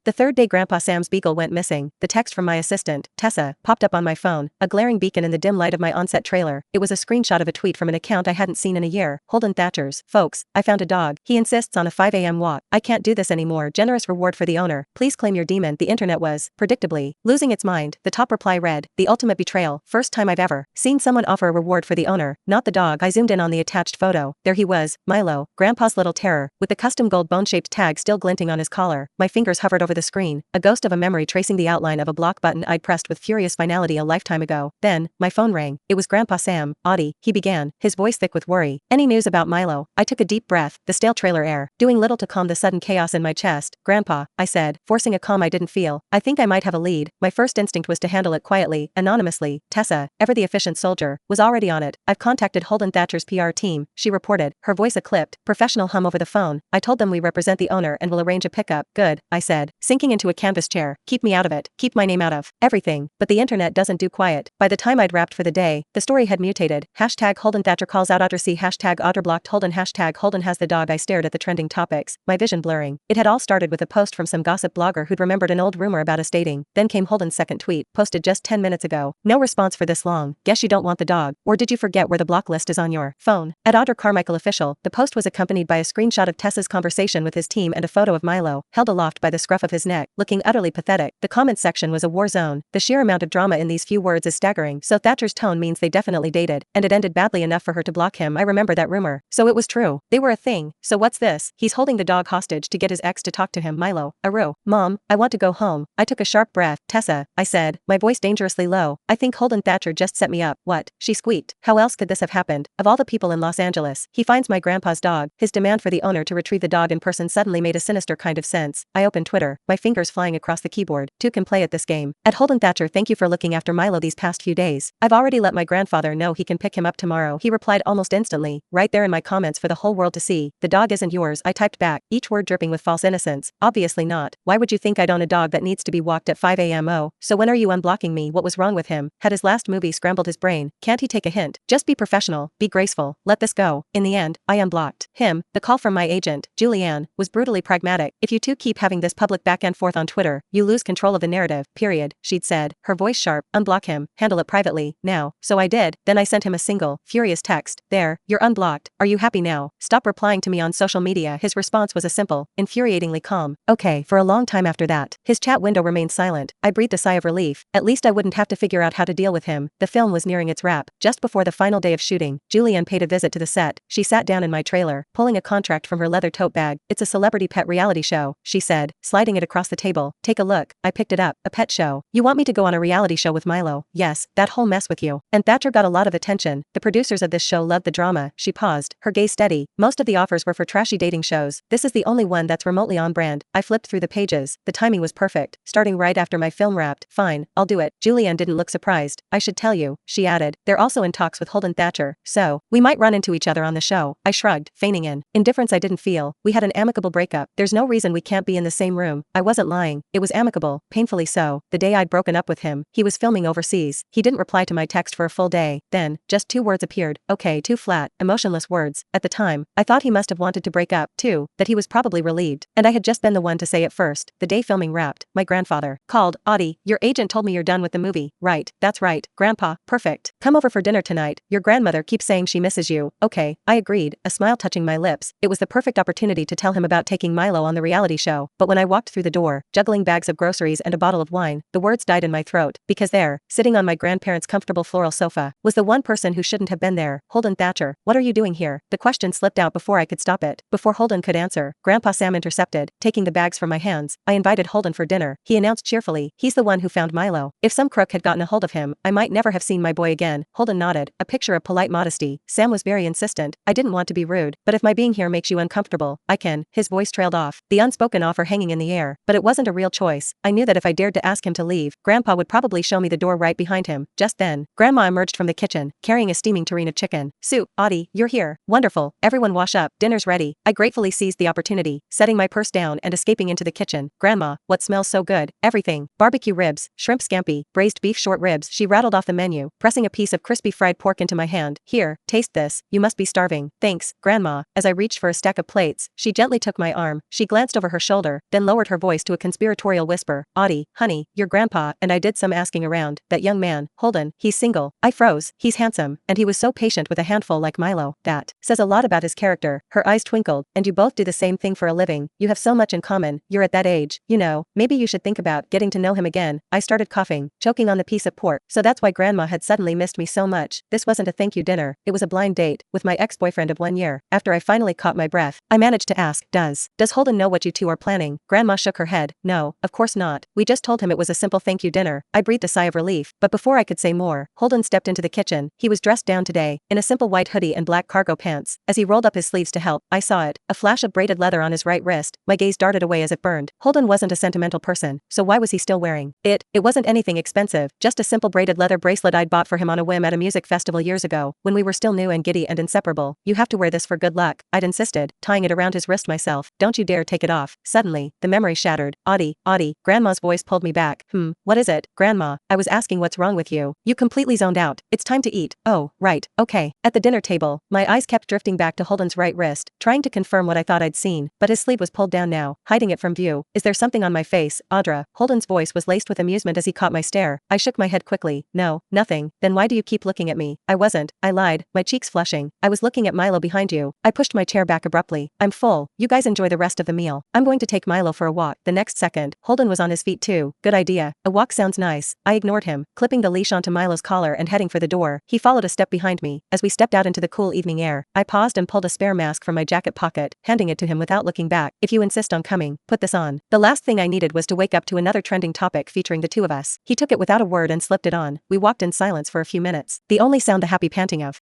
The third day Grandpa Sam's beagle went missing, the text from my assistant, Tessa, popped up on my phone, a glaring beacon in the dim light of my on-set trailer. It was a screenshot of a tweet from an account I hadn't seen in a year. Holden Thatcher's. Folks, I found a dog. He insists on a 5 a.m. walk. I can't do this anymore. Generous reward for the owner. Please claim your demon. The internet was, predictably, losing its mind. The top reply read, the ultimate betrayal. First time I've ever seen someone offer a reward for the owner, not the dog. I zoomed in on the attached photo. There he was, Milo, Grandpa's little terror, with the custom gold bone-shaped tag still glinting on his collar. My fingers hovered over the screen, a ghost of a memory tracing the outline of a block button I'd pressed with furious finality a lifetime ago. Then, my phone rang. It was Grandpa Sam. Audie, he began, his voice thick with worry. Any news about Milo? I took a deep breath, the stale trailer air, doing little to calm the sudden chaos in my chest. Grandpa, I said, forcing a calm I didn't feel. I think I might have a lead. My first instinct was to handle it quietly, anonymously. Tessa, ever the efficient soldier, was already on it. I've contacted Holden Thatcher's PR team, she reported, her voice a clipped, professional hum over the phone. I told them we represent the owner and will arrange a pickup. Good, I said, sinking into a canvas chair. Keep me out of it. Keep my name out of everything. But the internet doesn't do quiet. By the time I'd wrapped for the day, the story had mutated. Hashtag Holden Thatcher calls out Ottersea. Hashtag Otter blocked Holden. Hashtag Holden has the dog. I stared at the trending topics, my vision blurring. It had all started with a post from some gossip blogger who'd remembered an old rumor about us dating. Then came Holden's second tweet, posted just 10 minutes ago. No response for this long. Guess you don't want the dog. Or did you forget where the block list is on your phone? At Otter Carmichael Official, the post was accompanied by a screenshot of Tessa's conversation with his team and a photo of Milo, held aloft by the scruff of his neck, looking utterly pathetic. The comments section was a war zone. The sheer amount of drama in these few words is staggering. So Thatcher's tone means they definitely dated, and it ended badly enough for her to block him. I remember that rumor. So it was true. They were a thing. So what's this? He's holding the dog hostage to get his ex to talk to him. Milo, Aru. Mom, I want to go home. I took a sharp breath. Tessa, I said, my voice dangerously low. I think Holden Thatcher just set me up. What? She squeaked. How else could this have happened? Of all the people in Los Angeles, he finds my grandpa's dog. His demand for the owner to retrieve the dog in person suddenly made a sinister kind of sense. I opened Twitter, my fingers flying across the keyboard. Two can play at this game. At Holden Thatcher, thank you for looking after Milo these past few days. I've already let my grandfather know he can pick him up tomorrow. He replied almost instantly, right there in my comments for the whole world to see. The dog isn't yours, I typed back, each word dripping with false innocence. Obviously not. Why would you think I'd own a dog that needs to be walked at 5 a.m? Oh, so when are you unblocking me? What was wrong with him? Had his last movie scrambled his brain? Can't he take a hint? Just be professional, be graceful, let this go. In the end, I unblocked him. The call from my agent, Julianne, was brutally pragmatic. If you two keep having this public back and forth on Twitter, you lose control of the narrative, period, she'd said, her voice sharp. Unblock him, handle it privately, now. So I did, then I sent him a single, furious text. There, you're unblocked. Are you happy now? Stop replying to me on social media. His response was a simple, infuriatingly calm, okay. For a long time after that, his chat window remained silent. I breathed a sigh of relief. At least I wouldn't have to figure out how to deal with him. The film was nearing its wrap. Just before the final day of shooting, Julianne paid a visit to the set. She sat down in my trailer, pulling a contract from her leather tote bag. It's a celebrity pet reality show, she said, sliding it across the table. Take a look. I picked it up. A pet show. You want me to go on a reality show with Milo? Yes, that whole mess with you. And Thatcher got a lot of attention. The producers of this show loved the drama. She paused, her gaze steady. Most of the offers were for trashy dating shows. This is the only one that's remotely on brand. I flipped through the pages. The timing was perfect, starting right after my film wrapped. Fine, I'll do it. Julianne didn't look surprised. I should tell you, she added, they're also in talks with Holden Thatcher, so we might run into each other on the show. I shrugged, feigning indifference I didn't feel. We had an amicable breakup. There's no reason we can't be in the same room. I wasn't lying. It was amicable, painfully so. The day I'd broken up with him, he was filming overseas. He didn't reply to my text for a full day. Then, just 2 words appeared. Okay, 2 flat, emotionless words. At the time, I thought he must have wanted to break up, too, that he was probably relieved. And I had just been the one to say it first. The day filming wrapped, my grandfather called. Audie, your agent told me you're done with the movie. Right, that's right, Grandpa, perfect. Come over for dinner tonight. Your grandmother keeps saying she misses you. Okay, I agreed, a smile touching my lips. It was the perfect opportunity to tell him about taking Milo on the reality show. But when I walked through the door, juggling bags of groceries and a bottle of wine, the words died in my throat. Because there, sitting on my grandparents' comfortable floral sofa, was the one person who shouldn't have been there. Holden Thatcher, what are you doing here? The question slipped out before I could stop it. Before Holden could answer, Grandpa Sam intercepted, taking the bags from my hands. I invited Holden for dinner, he announced cheerfully. He's the one who found Milo. If some crook had gotten a hold of him, I might never have seen my boy again. Holden nodded, a picture of polite modesty. Sam was very insistent. I didn't want to be rude, but if my being here makes you uncomfortable, I can. His voice trailed off, the unspoken offer hanging in the air. But it wasn't a real choice. I knew that if I dared to ask him to leave, Grandpa would probably show me the door right behind him. Just then, Grandma emerged from the kitchen, carrying a steaming tureen of chicken soup. Audie, you're here. Wonderful. Everyone wash up. Dinner's ready. I gratefully seized the opportunity, setting my purse down and escaping into the kitchen. Grandma, what smells so good? Everything. Barbecue ribs, shrimp scampi, braised beef short ribs. She rattled off the menu, pressing a piece of crispy fried pork into my hand. Here, taste this. You must be starving. Thanks, Grandma. As I reached for a stack of plates, she gently took my arm. She glanced over her shoulder, then lowered her voice to a conspiratorial whisper, "Audie, honey, your grandpa and I did some asking around. That young man, Holden, he's single." I froze. "He's handsome, and he was so patient with a handful like Milo. That says a lot about his character." Her eyes twinkled. "And you both do the same thing for a living. You have so much in common. You're at that age. You know, maybe you should think about getting to know him again." I started coughing, choking on the piece of pork. So that's why Grandma had suddenly missed me so much. This wasn't a thank you dinner. It was a blind date with my ex-boyfriend of 1 year. After I finally caught my breath, I managed to ask, Does Holden know what you two are planning?" Grandma shook her head. "No, of course not. We just told him it was a simple thank you dinner." I breathed a sigh of relief, but before I could say more, Holden stepped into the kitchen. He was dressed down today, in a simple white hoodie and black cargo pants. As he rolled up his sleeves to help, I saw it, a flash of braided leather on his right wrist. My gaze darted away as it burned. Holden wasn't a sentimental person, so why was he still wearing it? It wasn't anything expensive, just a simple braided leather bracelet I'd bought for him on a whim at a music festival years ago, when we were still new and giddy and inseparable. "You have to wear this for good luck," I'd insisted, tying it around his wrist myself. "Don't you dare take it off." Suddenly, the memory shattered. Audie, Grandma's voice pulled me back. What is it, Grandma?" I was asking, "What's wrong with you? You completely zoned out. It's time to eat." "Oh, right, okay." At the dinner table, my eyes kept drifting back to Holden's right wrist, trying to confirm what I thought I'd seen, but his sleeve was pulled down now, hiding it from view. "Is there something on my face, Audra?" Holden's voice was laced with amusement as he caught my stare. I shook my head quickly. "No, nothing." "Then why do you keep looking at me?" "I wasn't," I lied, my cheeks flushing. "I was looking at Milo behind you." I pushed my chair back abruptly. "I'm full. You guys enjoy the rest of the meal. I'm going to take Milo for a walk." The next second, Holden was on his feet too. "Good idea. A walk sounds nice." I ignored him, clipping the leash onto Milo's collar and heading for the door. He followed a step behind me. As we stepped out into the cool evening air, I paused and pulled a spare mask from my jacket pocket, handing it to him without looking back. "If you insist on coming, put this on." The last thing I needed was to wake up to another trending topic featuring the two of us. He took it without a word and slipped it on. We walked in silence for a few minutes, the only sound the happy panting of